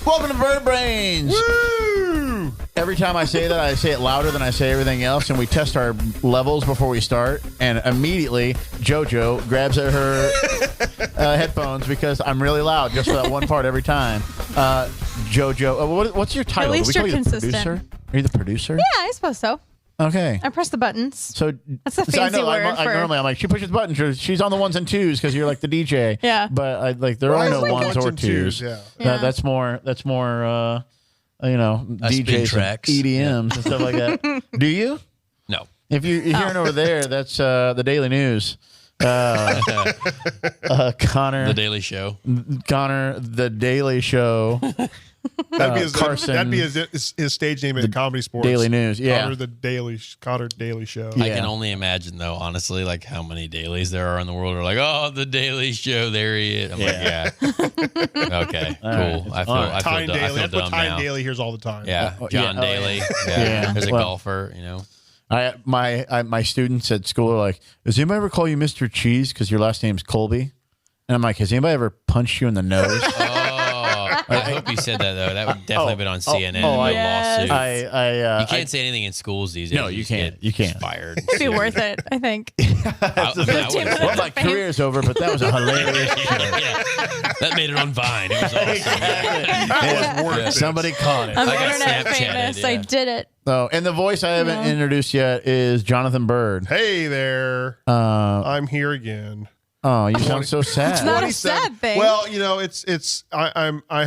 Welcome to Byrd Brains. Woo! Every time I say that, I say it louder than I say everything else, and we test our levels before we start. And immediately, JoJo grabs at her headphones because I'm really loud just for that one part every time. JoJo, what's your title? At least you're consistent. Producer? Are you the producer? Yeah, I suppose so. Okay. I press the buttons. So that's a fancy word. Normally, I'm like, she pushes buttons. She's on the ones and twos because you're like the DJ. Yeah. But there are no ones or twos. Yeah. That's more. DJs, tracks, EDMs, and stuff like that. Do you? No. If you're hearing over there, that's the Daily News. Connor, The Daily Show. Connor, the Daily Show. Carson. That'd be his stage name in comedy sports. Daily News. Yeah. Connor Daly Show. Yeah. I can only imagine, though, honestly, like how many dailies there are in the world are like, oh, the Daily Show, there he is. I'm like, yeah. Okay, cool. Right. I Tyne feel Daly. That's what dumb Tyne now. Daly hears all the time. Yeah, Jon Daly. Yeah. There's a golfer, you know. My students at school are like, does anybody ever call you Mr. Cheese because your last name's Colby? And I'm like, has anybody ever punched you in the nose? I hope you said that, though. That would definitely been on CNN. Yes. Lawsuit. You can't say anything in schools these days. No, you can't. You can't. Fired. It'd be worth it, I think. Well, my career's over, but that was a hilarious show. Yeah. That made it on Vine. It was awesome. That was worth it. Somebody caught it. I'm I got internet Snapchatted, famous. I yeah. did it. Oh, and the voice I haven't introduced yet is Jonathan Byrd. Hey there. I'm here again. Oh, you sound so sad. It's not a 27 sad thing. Well, I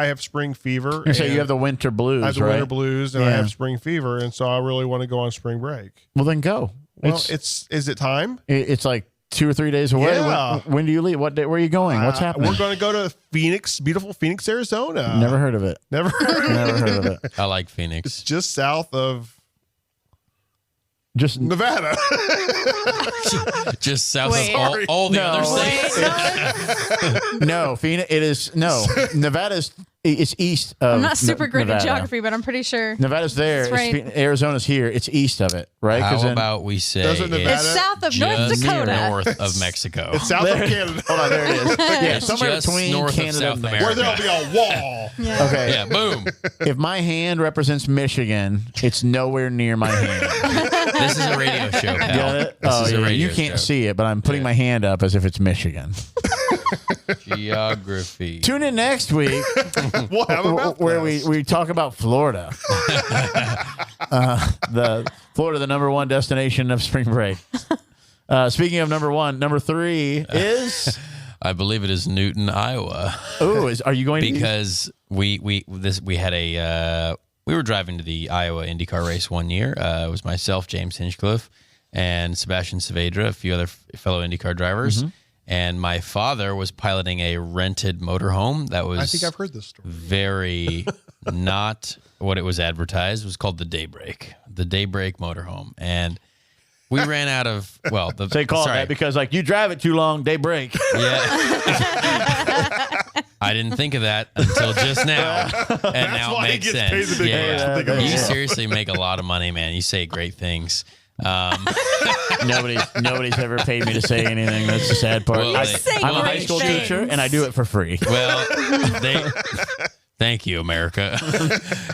have spring fever. You say and you have the winter blues, I have the right? winter blues, and I Yeah. have spring fever, and so I really want to go on spring break. Well, then go. Well, is it time? It's like 2 or 3 days away. Yeah. When do you leave? What day? Where are you going? What's happening? We're going to go to Phoenix, beautiful Phoenix, Arizona. Never heard of it. Never. Never heard of it. I like It's Phoenix. just south of Just Nevada. Just south Wait. of all the No. other Wait, states. no, Phoenix. It is no. Nevada's. It's east of. I'm not super great Nevada. at geography, but I'm pretty sure. Nevada's there. That's right. Arizona's here. It's east of it, right? How then- about we say Doesn't Nevada- It's south of North just Dakota. north of Mexico? It's south There- of Canada. Hold on, there it is. Yeah, It's somewhere just between north of Canada South and America. Where there'll be a wall. Yeah. Okay. Yeah, boom. If my hand represents Michigan, it's nowhere near my hand. This is a radio show, pal. Got it? This is a radio you can't show. see it, but I'm putting my hand up as if it's Michigan. Geography. Tune in next week We'll have about where this. we talk about Florida. Florida, the number one destination of spring break. Speaking of number one, number 3 is. I believe it is Newton, Iowa. Oh, are you going Because we were driving to the Iowa IndyCar race one year. It was myself, James Hinchcliffe, and Sebastian Saavedra, a few other fellow IndyCar drivers. And my father was piloting a rented motorhome that was I think I've heard this story. very not what it was advertised. It was called the Daybreak motorhome. And we ran out of, well, They call it that because like you drive it too long, they break. Yeah. I didn't think of that until just now. And now why it he makes gets paid sense. the big bucks to think of You it. seriously make a lot of money, man. You say great things. Nobody's ever paid me to say anything. That's the sad part. Well, I'm a high school things. teacher, and I do it for free. Well, thank you, America.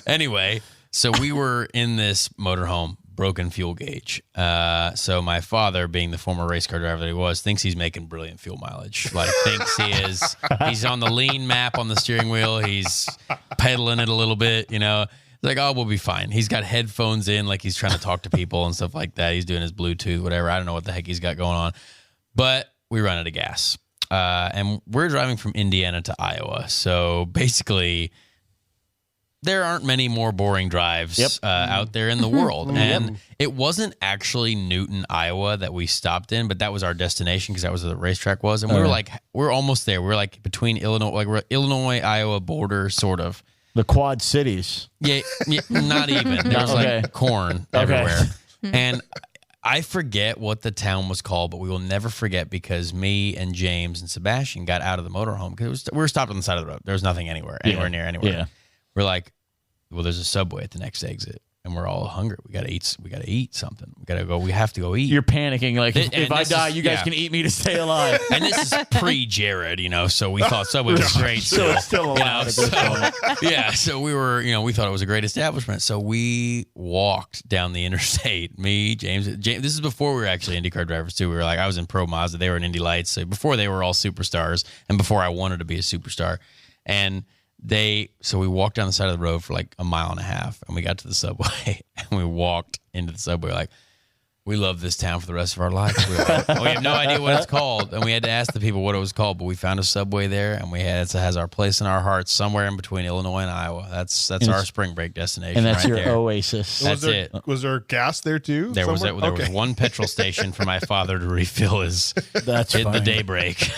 Anyway, so we were in this motorhome, broken fuel gauge. So my father, being the former race car driver that he was, thinks he's making brilliant fuel mileage. Like, thinks he is. He's on the lean map on the steering wheel. He's pedaling it a little bit, you know. Like, oh, we'll be fine. He's got headphones in, like he's trying to talk to people and stuff like that. He's doing his Bluetooth, whatever. I don't know what the heck he's got going on. But we run out of gas. And we're driving from Indiana to Iowa. So basically, there aren't many more boring drives out there in the world. And it wasn't actually Newton, Iowa that we stopped in, but that was our destination because that was where the racetrack was. And we were like, we're almost there. We're like between Illinois, like we're Illinois, Iowa border, sort of. The Quad Cities. Yeah, not even. There was like corn everywhere. And I forget what the town was called, but we will never forget because me and James and Sebastian got out of the motorhome because we were stopped on the side of the road. There was nothing anywhere near anywhere. Yeah. We're like, well, there's a Subway at the next exit. and we're all hungry. We gotta eat. We gotta eat something. We have to go eat. You're panicking like, if I die, you guys can eat me to stay alive. And this is pre-Jared, so we thought Subway was great. So it's still alive at this point. Yeah, so we were, we thought it was a great establishment. So we walked down the interstate. Me, James. This is before we were actually IndyCar drivers too. We were like, I was in Pro Mazda. They were in Indy Lights. So before they were all superstars, and before I wanted to be a superstar, and so we walked down the side of the road for like a mile and a half, and we got to the Subway, and we walked into the Subway like, we love this town for the rest of our lives. We have no idea what it's called, and we had to ask the people what it was called, but we found a Subway there, and it has our place in our hearts somewhere in between Illinois and Iowa. That's our spring break destination, and that's right your there. Oasis. That's it. Was there gas there too? There was one petrol station for my father to refill the daybreak.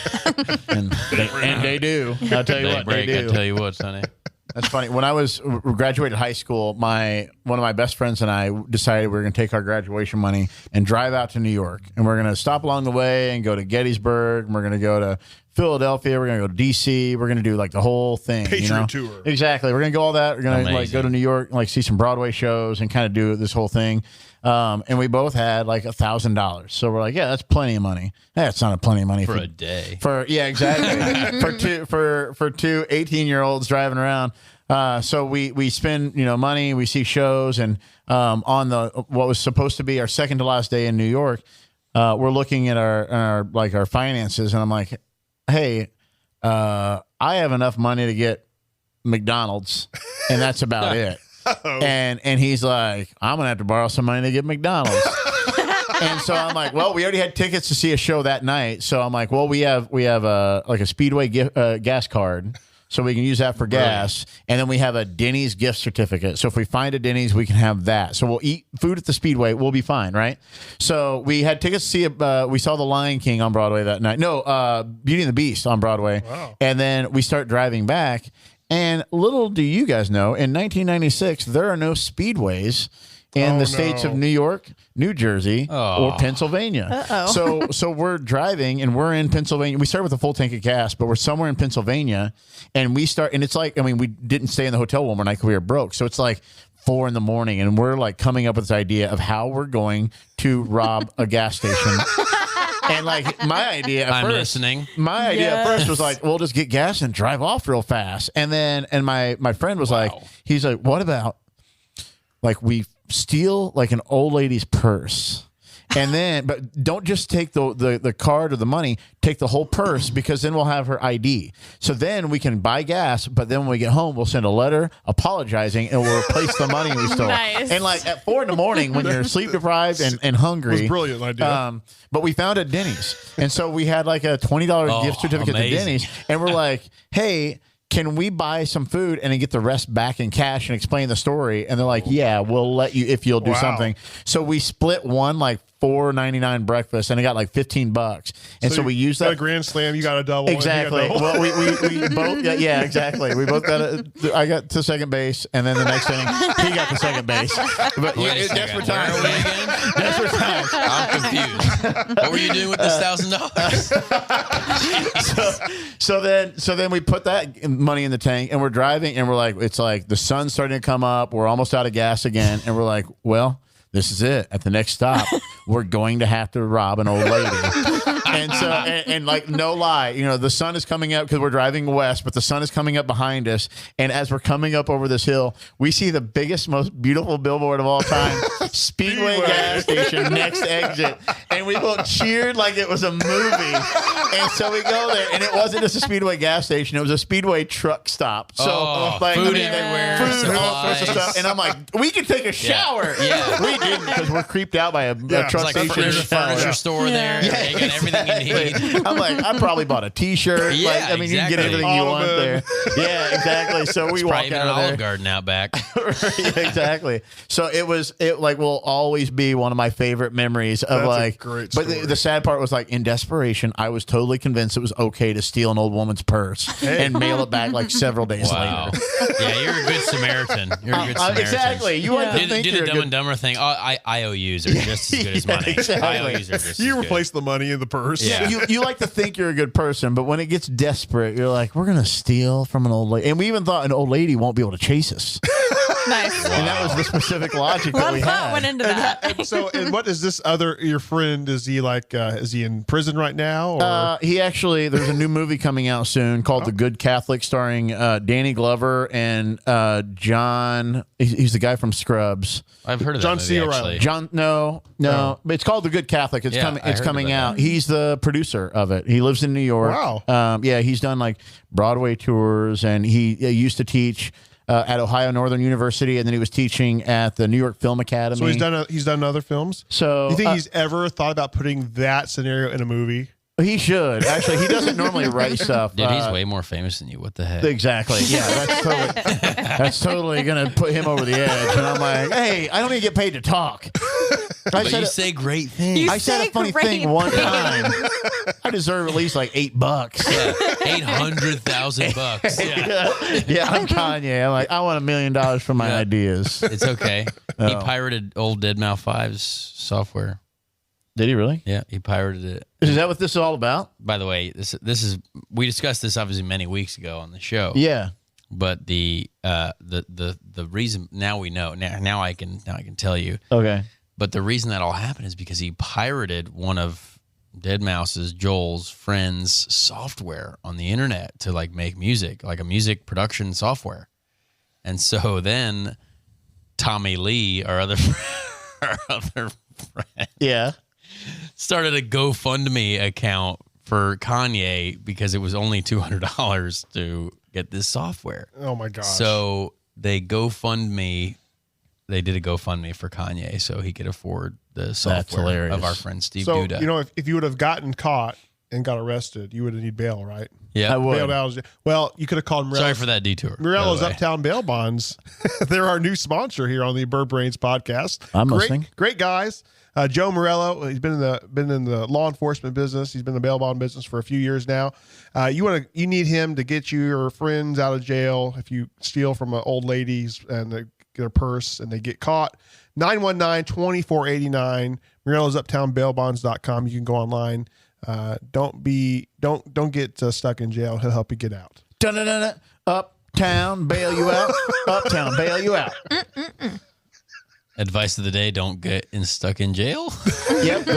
and they do. I'll tell you what, they do. I tell you what, Sonny. That's funny. When I graduated high school, one of my best friends and I decided we were going to take our graduation money and drive out to New York. And we're going to stop along the way and go to Gettysburg. And we're going to go to Philadelphia. We're going to go to D.C. We're going to do like the whole thing. Patriot tour. Exactly. We're going to go all that. We're going to go to New York, see some Broadway shows and kind of do this whole thing. And we both had like $1,000. So we're like, yeah, that's plenty of money. That's not plenty of money for a day. Exactly. for two 18-year-olds driving around. So we spend money. We see shows, and on what was supposed to be our second to last day in New York, we're looking at our finances, and I'm like, hey, I have enough money to get McDonald's, and that's about it. And he's like, I'm gonna have to borrow some money to get McDonald's. And so I'm like, well, we already had tickets to see a show that night. So I'm like, well, we have a Speedway gas card, so we can use that for gas. And then we have a Denny's gift certificate. So if we find a Denny's, we can have that. So we'll eat food at the Speedway. We'll be fine, right? So we had tickets to see we saw The Lion King on Broadway that night. No, Beauty and the Beast on Broadway. Wow. And then we start driving back. And little do you guys know, in 1996, there are no speedways in the states of New York, New Jersey, or Pennsylvania. So we're driving, and we're in Pennsylvania. We start with a full tank of gas, but we're somewhere in Pennsylvania, and it's like, we didn't stay in the hotel one night because we were broke. So it's like 4 a.m, and we're like coming up with this idea of how we're going to rob a gas station. And like my idea at first was like, we'll just get gas and drive off real fast. And my friend was like, he's like, what about like we steal like an old lady's purse? And then, but don't just take the card or the money, take the whole purse, because then we'll have her ID. So then we can buy gas, but then when we get home, we'll send a letter apologizing, and we'll replace the money we stole. Nice. And like at 4 a.m, when you're sleep deprived and hungry. It was a brilliant idea. But we found a Denny's. And so we had like a $20 gift certificate to Denny's. And we're like, hey, can we buy some food and then get the rest back in cash and explain the story? And they're like, yeah, we'll let you if you'll do something. So we split one like $4.99 breakfast, and it got like $15. And so we used that. A grand slam, you got a double. Exactly. Well, we both, yeah, exactly. We both got I got to second base, and then the next inning, he got to second base. But desperate times. Where are we again? Desperate times. I'm confused. What were you doing with this $1,000? So then we put that money in the tank, and we're driving, and we're like, it's like the sun's starting to come up. We're almost out of gas again, and we're like, well, this is it. At the next stop, we're going to have to rob an old lady. And so, and like, no lie, the sun is coming up because we're driving west, but the sun is coming up behind us. And as we're coming up over this hill, we see the biggest, most beautiful billboard of all time, Speedway gas station, next exit. And we both cheered like it was a movie. And so we go there, and it wasn't just a Speedway gas station. It was a Speedway truck stop. So food everywhere. Food, all sorts of stuff. And I'm like, we could take a shower. Yeah. We didn't, because we're creeped out by a truck station. There's a furniture store there. Yeah. You got everything you need. I'm like, I probably bought a T-shirt. Yeah, you can get everything you want there. Yeah, exactly. So we walk out of there. Olive Garden out back. Yeah, exactly. So it will always be one of my favorite memories of That's a great story. But the sad part was like, in desperation, I was totally convinced it was okay to steal an old woman's purse and mail it back like several days later. Yeah, you're a good Samaritan. You're a good Samaritan. Exactly. You like to think did you're a Dumb and Dumber thing. IOUs are just as good as money. Exactly. IOUs are just as You good. replace the money in the purse. Yeah. You like to think you're a good person, but when it gets desperate, you're like, we're going to steal from an old lady. And we even thought an old lady won't be able to chase us. Nice. And that was the specific logic A that lot we of thought had. went into that. And what is this other, your friend, is he like, is he in prison right now? Or? He actually, there's a new movie coming out soon called The Good Catholic, starring Danny Glover and John. He's the guy from Scrubs. I've heard of John that C. movie, O'Reilly. actually. No. But it's called The Good Catholic. It's Yeah, coming. I It's heard coming about out. that. He's the producer of it. He lives in New York. Wow. Yeah, he's done like Broadway tours, and he used to teach at Ohio Northern University, and then he was teaching at the New York Film Academy. So he's done other films. So you think he's ever thought about putting that scenario in a movie? He should. Actually, he doesn't normally write stuff. Dude, he's way more famous than you. What the heck? Exactly. Yeah, that's totally going to put him over the edge. And I'm like, hey, I don't even get paid to talk. But you say great things. You I said say a funny great thing one time. I deserve at least like $8. Yeah, $800,000. Yeah. Yeah, I'm Kanye. I'm like, I want $1 million for my ideas. It's okay. He pirated old Deadmau 5's software. Did he really? Yeah, he pirated it. Is that what this is all about? By the way, this is we discussed this obviously many weeks ago on the show. Yeah. But the reason now we know now I can tell you. Okay. But the reason that all happened is because he pirated one of Deadmau5's, Joel's friend's software on the internet to like make music, like a music production software. And so then Tommy Lee, our other friend, Yeah. started a GoFundMe account for Kanye because it was only $200 to get this software. Oh my gosh. So they did a GoFundMe for Kanye so he could afford the software hilarious. of our friend Steve so Duda. you know, if you would have gotten caught and got arrested, you would have need bail, right? Yeah, I would. Bailed out. Well, you could have called Sorry for that detour. Morello's by the way. Uptown Bail Bonds. They're our new sponsor here on the Byrd Brains Podcast. I'm great, listening. Great guys. Joe Morello, he's been in the law enforcement business. He's been in the bail bond business for a few years now. You need him to get your friends out of jail if you steal from an old lady's and they get a purse and they get caught. 919-2489. Morello's UptownBailBonds.com. You can go online. Don't get stuck in jail. He'll help you get out. Dun-dun-dun-dun. Uptown, bail you out. Uptown, bail you out. Advice of the day: don't get stuck in jail. Yep.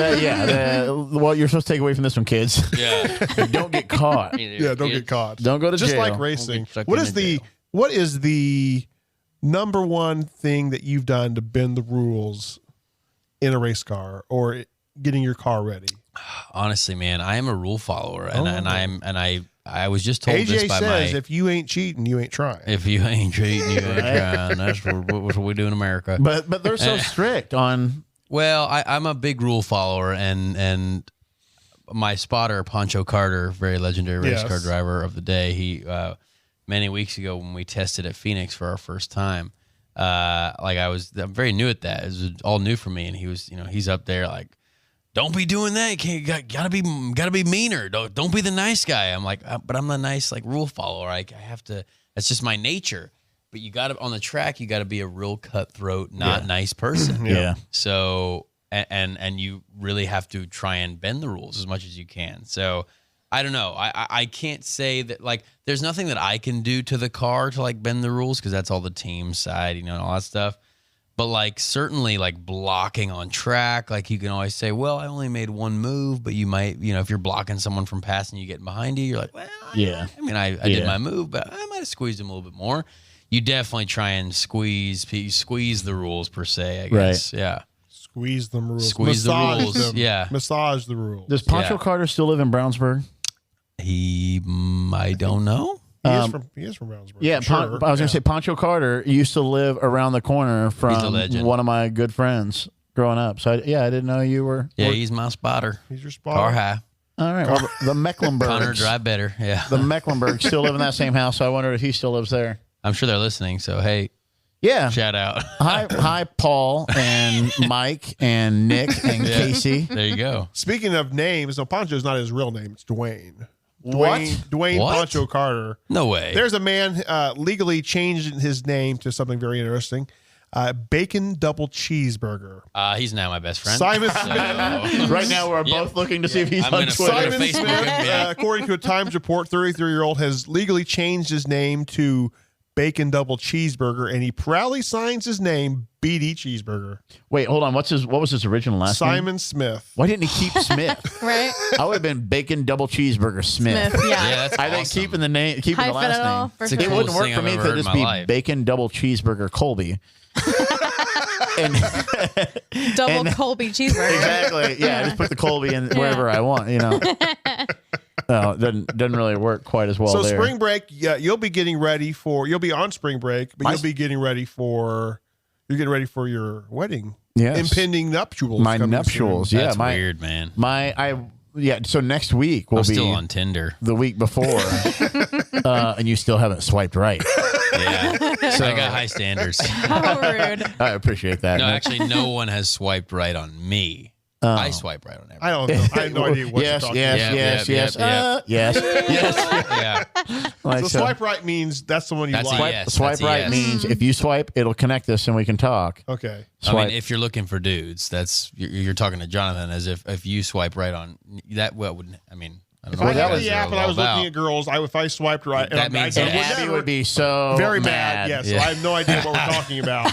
Well, you're supposed to take away from this one, kids. Yeah, Don't get caught. Yeah, don't get caught. Don't go to Just jail. like racing. stuck What in is the the jail. what is the number one thing that you've done to bend the rules in a race car or getting your car ready? honestly, man, I am a rule follower, I was just told this AJ by says my. if you ain't cheating, you ain't trying. If you ain't treating, you ain't trying. That's what we do in America. But they're so strict on. Well, I'm a big rule follower, and my spotter, Pancho Carter, very legendary race car driver of the day, he many weeks ago when we tested at Phoenix for our first time, I'm very new at that. It was all new for me, and he was, he's up there like, don't be doing that. You gotta be meaner. Don't be the nice guy. I'm like, but I'm the nice rule follower. I have to. That's just my nature. But you got to on the track. You got to be a real cutthroat, not nice person. Yeah. So and you really have to try and bend the rules as much as you can. So I don't know. I can't say that there's nothing that I can do to the car to bend the rules because that's all the team side, and all that stuff. But certainly blocking on track, you can always say, well, I only made one move, but you might, if you're blocking someone from passing you getting behind you, you're like, well, Yeah. I did my move, but I might have squeezed him a little bit more. You definitely try and squeeze the rules per se, I guess. Right. Yeah. Squeeze them rules. Squeeze the Massage rules. them. Yeah. Massage the rules. Does Pancho Yeah. Carter still live in Brownsburg? I don't know. He is from Brownsburg. Yeah, for sure. I was going to say Pancho Carter used to live around the corner He's a from legend. one of my good friends growing up. So I didn't know you were. Yeah, he's my spotter. He's your spot. Car high. All right, well, the Connor Mecklenburgs. drive better. Yeah. The Mecklenburgs still live in that same house. So I wondered if he still lives there. I'm sure they're listening. So, hey, Yeah. shout out. Hi, Paul and Mike and Nick and Casey. There you go. Speaking of names, so Pancho's not his real name. It's Dwayne. What? Dwayne What? Pancho Carter. No way. There's a man legally changed his name to something very interesting. Bacon Double Cheeseburger. He's now my best friend. Simon So- Smith. Right now, we're Yeah. both looking to see if he's I'm on gonna Twitter. go to Simon Facebook. Smith, Yeah. according to a Times report, 33-year-old has legally changed his name to bacon double cheeseburger, and he proudly signs his name BD Cheeseburger. Wait, hold on. What was his original last name? Simon Smith. Why didn't he keep Smith? Right? I would have been bacon double cheeseburger Smith. Smith, Yeah, yeah. that's I think awesome. keeping the Hyphen last it all name. for It's the sure. It wouldn't coolest work thing for I've me ever to heard in just my be life. bacon double cheeseburger Colby. And Double and- Colby cheeseburger. exactly. Yeah, I just put the Colby in wherever I want. No, it doesn't really work quite as well So there. spring break, yeah, you'll be on spring break, but you'll be getting ready for your wedding. Yes. Impending nuptials. My coming nuptials. soon. Yeah, That's my weird, man. So next week will I'm be still on Tinder. the week before, and you still haven't swiped right. Yeah. So I got high standards. How rude. I appreciate that. No, actually, no one has swiped right on me. I swipe right on everyone. I don't know. I have no idea what yes, you're talking yes, about. yes, Yeah, yes, yeah, yes, yes. Yeah. Like, So swipe right means that's the one you That's a like. yes. Swipe That's a right yes. means if you swipe, it'll connect us and we can talk. Okay. I Swipe. mean, if you're looking for dudes, that's you're talking to Jonathan as if you swipe right on that. Well, wouldn't I mean? I don't If know I what that had was the guys are app and all I was about. looking at girls, if I swiped right, That means and Yeah. Abby would be so very mad. bad. Yes, Yeah. so I have no idea what we're talking about.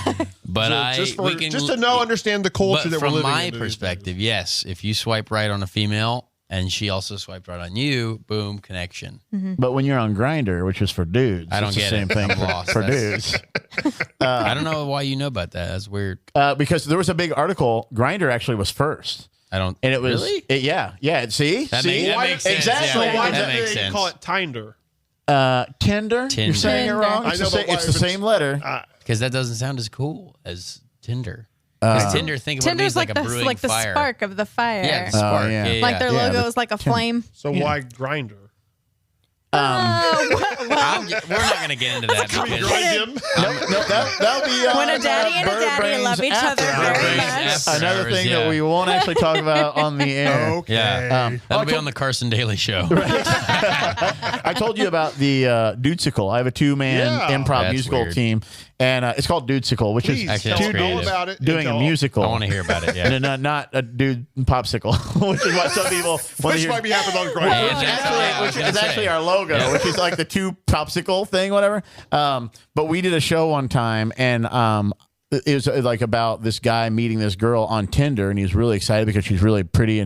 But So we can just to understand the culture But that we're from living my in these perspective, yes, if you swipe right on a female and she also swiped right on you, boom, connection. But when you're on Grinder, which is for dudes, I don't it's the get same it. thing I'm lost. for That's- dudes. I don't know why you know about that. That's weird. Because there was a big article. Grinder actually was first, I don't. and it was really. yeah. See, That see, makes sense. exactly. Yeah, Why that did makes they sense. call it Tinder? Tinder. You're Tinder. saying it wrong. I It's, know, the, but why it's the if it's- same letter. Because that doesn't sound as cool as Tinder. Because Tinder, think of what it Tinder's means like a the brewing the fire. spark of the fire. Yeah, the spark. yeah. Yeah, Like their Yeah, logo the is like a flame. So why Grinder? Well, We're not going to get into that because Grind him? No, that'll be when a daddy and a Byrd daddy Brains love each other after very hours. much. After Another hours, thing yeah. that we won't actually talk about on the air. Okay. Yeah. That'll be told- on the Carson Daly show. I told you about the Dudesicle. I have a 2-man Yeah. improv That's musical weird. team, and it's called Dudesicle, which Please is Actually, tell that's us all creative. about it. doing a Tell- musical. I want to hear about it. Yeah. And not a dude popsicle, which is what some people want to Which hear. might be happening on Grinder. Yeah, Which that's what I was actually, gonna it's say. actually our logo, Yeah. which is like the 2 popsicle thing, whatever. But we did a show one time, and it was like about this guy meeting this girl on Tinder, and he was really excited because she's really pretty,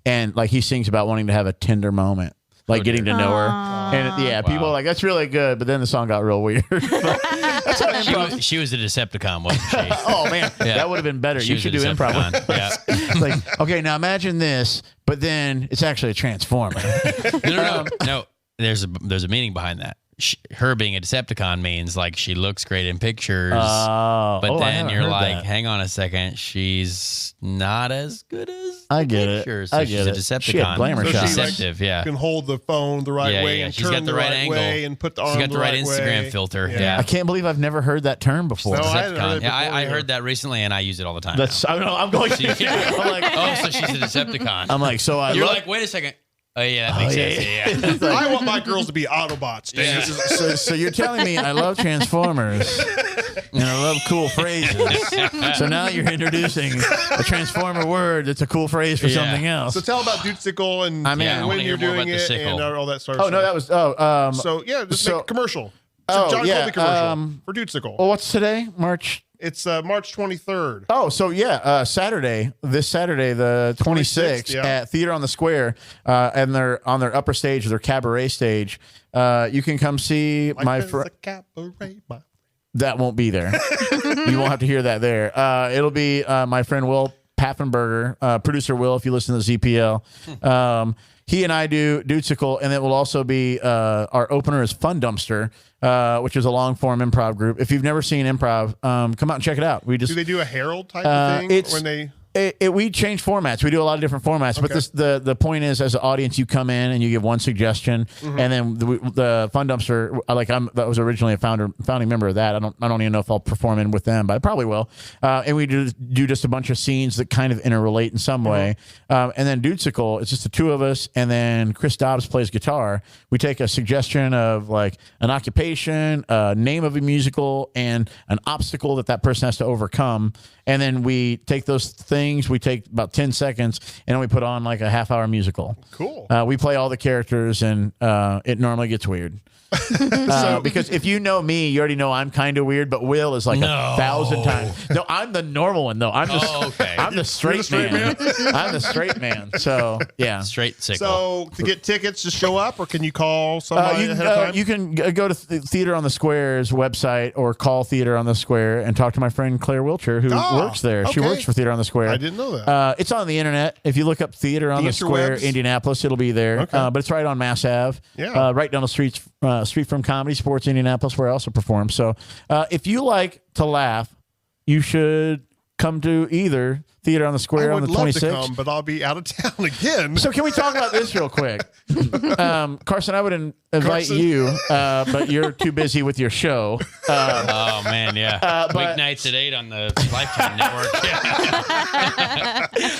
and like he sings about wanting to have a Tinder moment. Like getting to know her, and yeah, people are like, "That's really good," but then the song got real weird. That's how improv. She was a Decepticon, wasn't she? Oh man, Yeah. that would have been better. She You was should a do improv. Decepticon. Yeah. It's like, okay, now imagine this, but then it's actually a transformer. No. There's a meaning behind that. Her being a Decepticon means like she looks great in pictures, but I then haven't you're heard like, that. hang on a second, she's not as good as I the get it. pictures. So I she's get a it. Decepticon. She had glamour So shots. she, like, Deceptive, yeah. can hold the phone the right Yeah, way yeah. and She's turn got the right angle. way and put the arm She's got the right Instagram way. filter. Yeah. I can't believe I've never heard that term before. No, I hadn't heard Decepticon. it Yeah, I before heard either. that recently, and I use it all the time. That's I don't know. I'm going. I'm like, oh, so she's a Decepticon. I'm like, so I You're love. like, wait a second. Oh yeah, that makes sense. Yeah. It's like, I want my girls to be Autobots. Dave. so you're telling me I love Transformers and I love cool phrases. So now you're introducing a Transformer word that's a cool phrase for Yeah. something else. So tell about Dudesicle and, I'm in. and I when wanna you're hear more doing about the it sickle. and all that sort of Oh no, stuff. that was So yeah, just so- make a commercial. Oh, Jon yeah, Colby commercial for Dudesicle. well, what's today? March. It's March 23rd. Oh, so yeah, this Saturday, the 26th, yeah. at Theater on the Square, and they're on their upper stage, their cabaret stage. You can come see my Life is friend. a cabaret, my- That won't be there. You won't have to hear that there. It'll be my friend Will Paffenberger, producer Will, if you listen to ZPL. He and I do Dudesicle, and it will also be our opener is Fun Dumpster, which is a long form improv group. If you've never seen improv, come out and check it out. We just Do they do a Herald type of thing it's- when they? we change formats. We do a lot of different formats, but Okay. the point is, as an audience, you come in and you give one suggestion, Mm-hmm. and then the Fun Dumpster. That was originally a founding member of that. I don't even know if I'll perform in with them, but I probably will. And we do just a bunch of scenes that kind of interrelate in some way. And then Dudesicle, it's just the two of us, and then Chris Dobbs plays guitar. We take a suggestion of like an occupation, a name of a musical, and an obstacle that person has to overcome, and then we take those things things. We take about 10 seconds, and then we put on like a half-hour musical. Cool. We play all the characters, and it normally gets weird. Because if you know me, you already know I'm kind of weird, but Will is like 1,000 times. No, I'm the normal one, though. I'm the straight man. I'm the straight man. So, yeah. Straight sickle. So to get tickets, just show up, or can you call somebody ahead of time? You can go to Theater on the Square's website or call Theater on the Square and talk to my friend Claire Wiltshire, who works there. She okay. works for Theater on the Square. I didn't know that. It's on the internet. If you look up Theater on the Square, interwebs? Indianapolis, it'll be there. Okay. But it's right on Mass Ave. Yeah. Right down the street from Comedy Sports Indianapolis, where I also perform. So if you like to laugh, you should come to either Theater on the Square I on would the love 26th. to come, but I'll be out of town again. So can we talk about this real quick? Carson, I would invite Carson. you, but you're too busy with your show. Oh man, yeah. but- Weeknights at 8 on the Lifetime Network.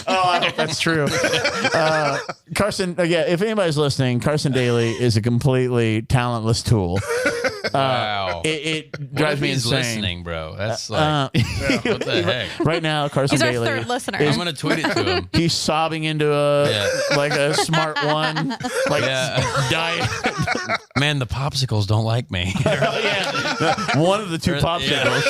I hope that's true. Carson, if anybody's listening, Carson Daly is a completely talentless tool. Wow. It What drives if me he's insane. listening, bro? That's like, what the heck? Right now, Carson He's our Daly third listener. I'm gonna tweet it to him. he's sobbing into a smart one, like Yeah. diet. Man, the popsicles don't like me. One of the two popsicles.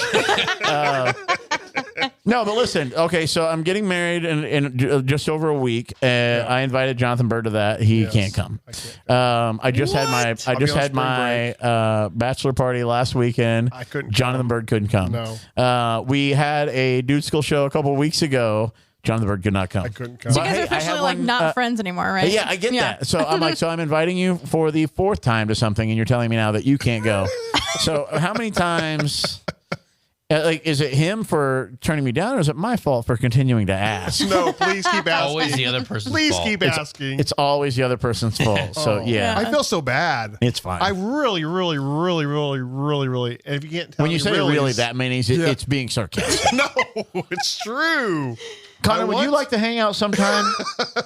No, but listen. Okay, so I'm getting married in just over a week. I invited Jonathan Byrd to that. He can't come. I just had my bachelor party last weekend. I couldn't Jonathan Byrd couldn't come. No. We had a Dude School show a couple of weeks ago. Jonathan Bird could not come. I couldn't come. So you But guys hey, are I officially have like one, not friends anymore, right? Yeah, I get that. So I'm like, so I'm inviting you for the fourth time to something, and you're telling me now that you can't go. So how many times? Is it him for turning me down, or is it my fault for continuing to ask? No, please keep asking. Always the other person's Please fault. keep asking. It's always the other person's fault. So yeah, I feel so bad. it's fine. I really, and if you can't tell when you me say really, that means it's being sarcastic. no, it's true. Connor, would you like to hang out sometime?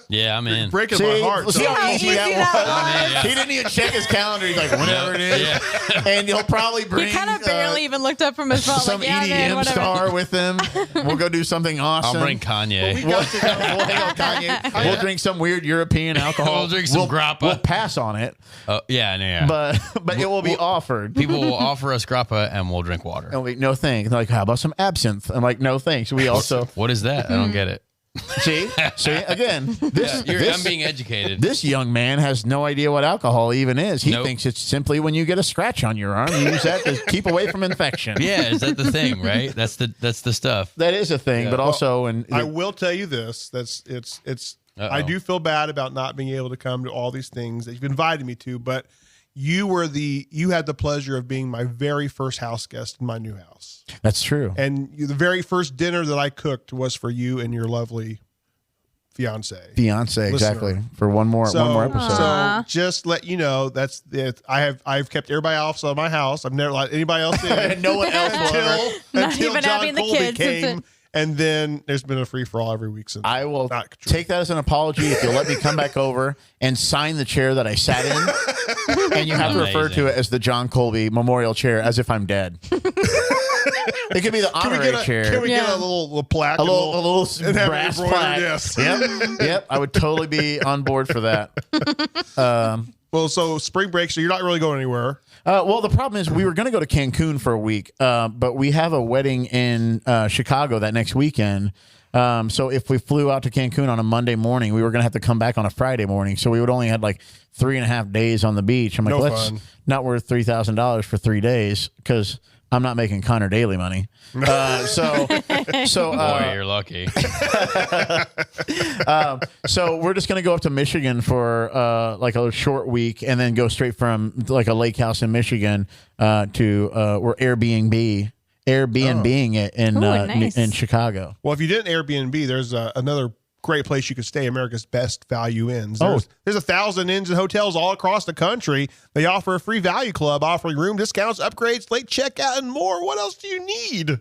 Yeah, I'm in. Breaking my heart. See how How easy easy that that was? I'm in, yeah. He didn't even check his calendar. He's like, whenever it is. Yeah. And he'll probably bring He kind of barely even looked up from his phone. some like, yeah, EDM man, whatever. star with him. We'll go do something awesome. I'll bring Kanye. We'll hang out with Kanye. We'll drink some weird European alcohol. We'll drink some grappa. We'll pass on it, Yeah. but it will be offered. People will offer us grappa and we'll drink water. And we, no thanks. They're like, how about some absinthe? I'm like, no thanks. We also What is that? I don't get it. see again. I'm being educated. This young man has no idea what alcohol even is. He Nope. thinks it's simply when you get a scratch on your arm, you use that to keep away from infection. Yeah, is that the thing, right? That's the stuff. That is a thing, but also I will tell you this. It's. I do feel bad about not being able to come to all these things that you've invited me to, but you had the pleasure of being my very first house guest in my new house. that's true. And the very first dinner that I cooked was for you and your lovely fiance. Exactly. For one more episode. So just let you know that's it. I've kept everybody else out of my house. I've never let anybody else in. No one else will ever. Not until even Jon having the Colby kids. came, and then there's been a free for all every week since. I will Not true. take that as an apology if you'll let me come back over and sign the chair that I sat in. And you have to refer to it as the Jon Colby Memorial Chair as if I'm dead. It could be the Can we honorary get a, chair. can we get a little plaque? a little and have it brass embroidered, plaque. yes. Yep. I would totally be on board for that. Well, so spring break, so you're not really going anywhere. Well, the problem is we were going to go to Cancun for a week, but we have a wedding in Chicago that next weekend. So if we flew out to Cancun on a Monday morning, we were going to have to come back on a Friday morning. So we would only had like 3.5 days on the beach. I'm like, No let's fun. not worth $3,000 for 3 days because I'm not making Conor Daly money. So Boy, you're lucky. So we're just going to go up to Michigan for like a short week and then go straight from like a lake house in Michigan to we're Airbnb it in nice. in Chicago. Well, if you didn't Airbnb, there's another great place you could stay, America's Best Value Inns. There's 1,000 inns and hotels all across the country. They offer a free value club offering room discounts, upgrades, late checkout, and more. What else do you need?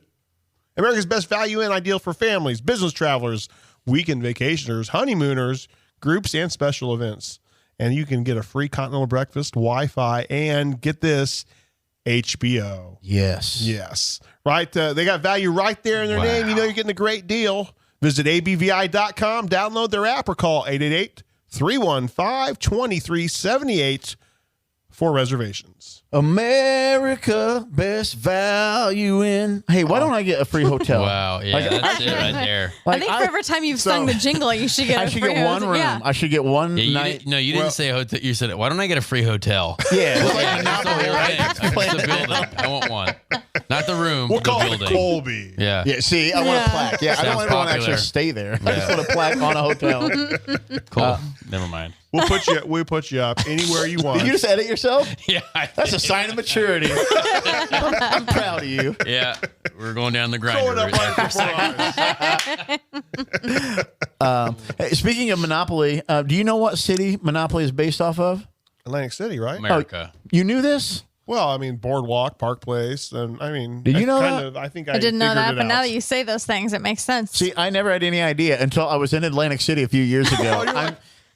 America's Best Value Inn, ideal for families, business travelers, weekend vacationers, honeymooners, groups, and special events. And you can get a free continental breakfast, Wi-Fi, and get this, HBO. Yes. Yes. Right. They got value right there in their name. You know you're getting a great deal. Visit abvi.com, download their app, or call 888-315-2378 for reservations. America, best value in. Hey, why don't I get a free hotel? Wow, yeah, that's it right there. I think for every time you've sung the jingle, you should get I a should free get one hotel. room. Yeah. I should get one Yeah, night. you didn't say hotel. You said, why don't I get a free hotel? Yeah, it's like Yeah, that's the Monopoly, whole right? thing. It's the building. I want one. Not the room, We'll the call building. it Colby. Yeah. Yeah, see, I want a Yeah. plaque. Yeah, I don't Sounds ever want to popular. actually stay there. I just want a plaque on a hotel. Cool. Never mind. We'll put you up anywhere you want. Did you just edit yourself? Yeah. That's a sign of maturity. I'm proud of you. Yeah. We're going down the grinder. Going up right before eyes. Hey, speaking of Monopoly, do you know what city Monopoly is based off of? Atlantic City, right? America. You knew this? Well, I mean, Boardwalk, Park Place, and I mean, Did you know I think I I didn't know figured that, it but now out. that you say those things, it makes sense. See, I never had any idea until I was in Atlantic City a few years ago.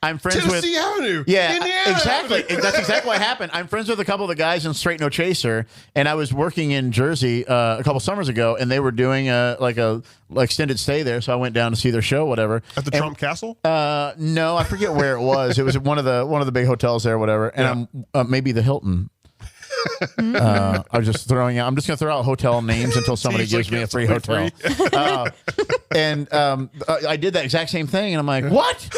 I'm friends with. Tennessee Avenue. Yeah, Indiana exactly. Avenue. That's exactly what happened. I'm friends with a couple of the guys in Straight No Chaser, and I was working in Jersey a couple summers ago, and they were doing like extended stay there. So I went down to see their show, whatever. At the Trump Castle? No, I forget where it was. It was one of the big hotels there, whatever. And I'm maybe the Hilton. I was just throwing out. I'm just going to throw out hotel names until somebody Seems gives like me a it's free hotel. And I did that exact same thing, and I'm like, what?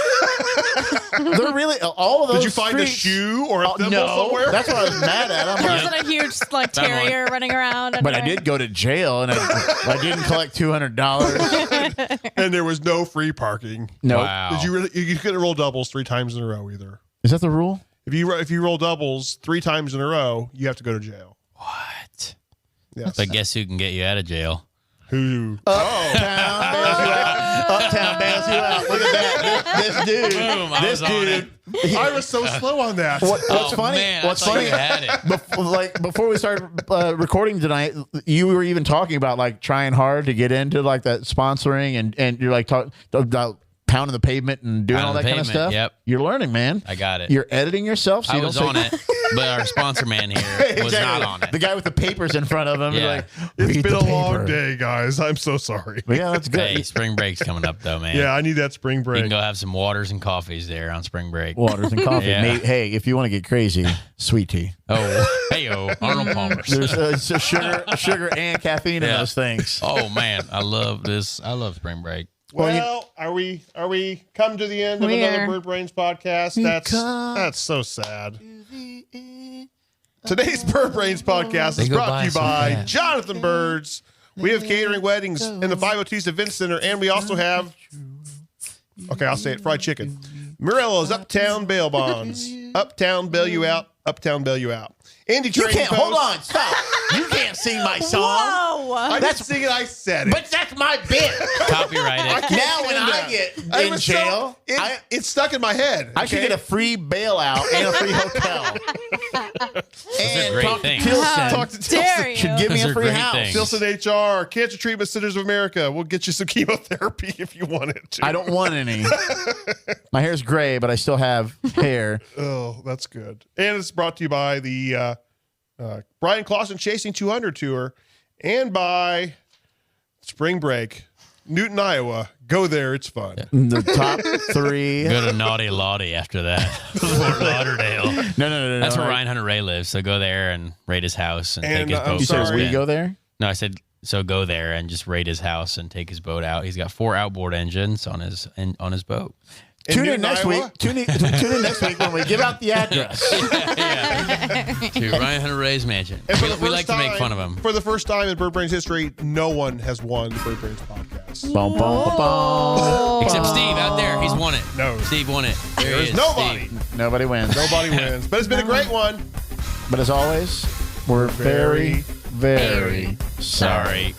They're really all of those. Did you find a streets- shoe or a thimble no, somewhere? that's what I was mad at. I'm Wasn't like, a huge terrier running around. but I anyway? did go to jail, and I didn't collect $200. And there was no free parking. No, Wow. Did you couldn't roll doubles 3 times in a row either. is that the rule? If you roll doubles 3 times in a row, you have to go to jail. What? Yes. But guess who can get you out of jail? Who? Uptown bails you out. Uptown bails you out. Look at that. This dude. Boom, I This was on dude. I was so slow on that. What's funny? Man, I What's thought funny? you had it. Before we started recording tonight, you were even talking about like trying hard to get into like that sponsoring, and you're like talking about pounding the pavement and doing all that Pounding the kind of pavement, stuff. yep. You're learning, man. I got it. You're editing yourself. So I you was don't on say- it, but our sponsor man here was Exactly. not on it. The guy with the papers in front of him. Yeah. You're like, It's read been the a long paper. day, guys. I'm so sorry. But yeah, that's good. Hey, spring break's coming up though, man. Yeah, I need that spring You can break. go have some waters and coffees there on spring break. Waters and coffee. Yeah. Mate, hey, if you want to get crazy, sweet tea. Oh, hey, Arnold Palmer's. There's sugar and caffeine in Yeah. those things. Oh man, I love this. I love spring break. Well, are we come to the end of We another are. Byrd Brains podcast? That's so sad. Today's Byrd Brains podcast They is go brought by to you so by fast. Jonathan Byrds. We have catering weddings in the 502 Event Center, and we also have, okay, I'll say it, fried chicken. Morello's Uptown Bail Bonds. Uptown bail you out. Uptown bail you out. Andy You Trading can't. Post. Hold on. Stop. You can't sing my song. Whoa! I didn't sing it. I said it. But that's my bit. Copyright it. Now when stand I up. get I in was jail, it's stuck in my head. I should okay? get a free bailout and a free hotel. And great talk to things. Tilson. How Talk to dare Tilson. you? Should give me Those a are free great house. things. Tilson HR, Cancer Treatment Centers of America. We'll get you some chemotherapy if you want it to. I don't want any. My hair's gray, but I still have hair. Oh, that's good. And it's brought to you by the Brian Clausen Chasing 200 Tour and by Spring Break, Newton, Iowa. Go there. It's fun. The top 3. Go to Naughty Lottie after that. Fort Lauderdale. No. That's where Ryan Hunter Ray lives. So go there and raid his house and And, take his boat. I'm You said sorry. we go there? No, I said so. Go there and just raid his house and take his boat out. He's got 4 outboard engines on his boat. In Tune in Newton, next Iowa? week. Tune in next week when we give out the address. To Ryan Hunter Ray's mansion. And for We, the we first like to make time- fun of him. For the first time in Byrd Brains history, no one has won the Byrd Brains podcast. Bum, bum, bum, bum. Except Steve out there. He's won it. No. Steve won it. There he There's is, nobody. Steve. Nobody wins. Nobody wins. But it's been a great one. But as always, we're very, very sorry. Sorry.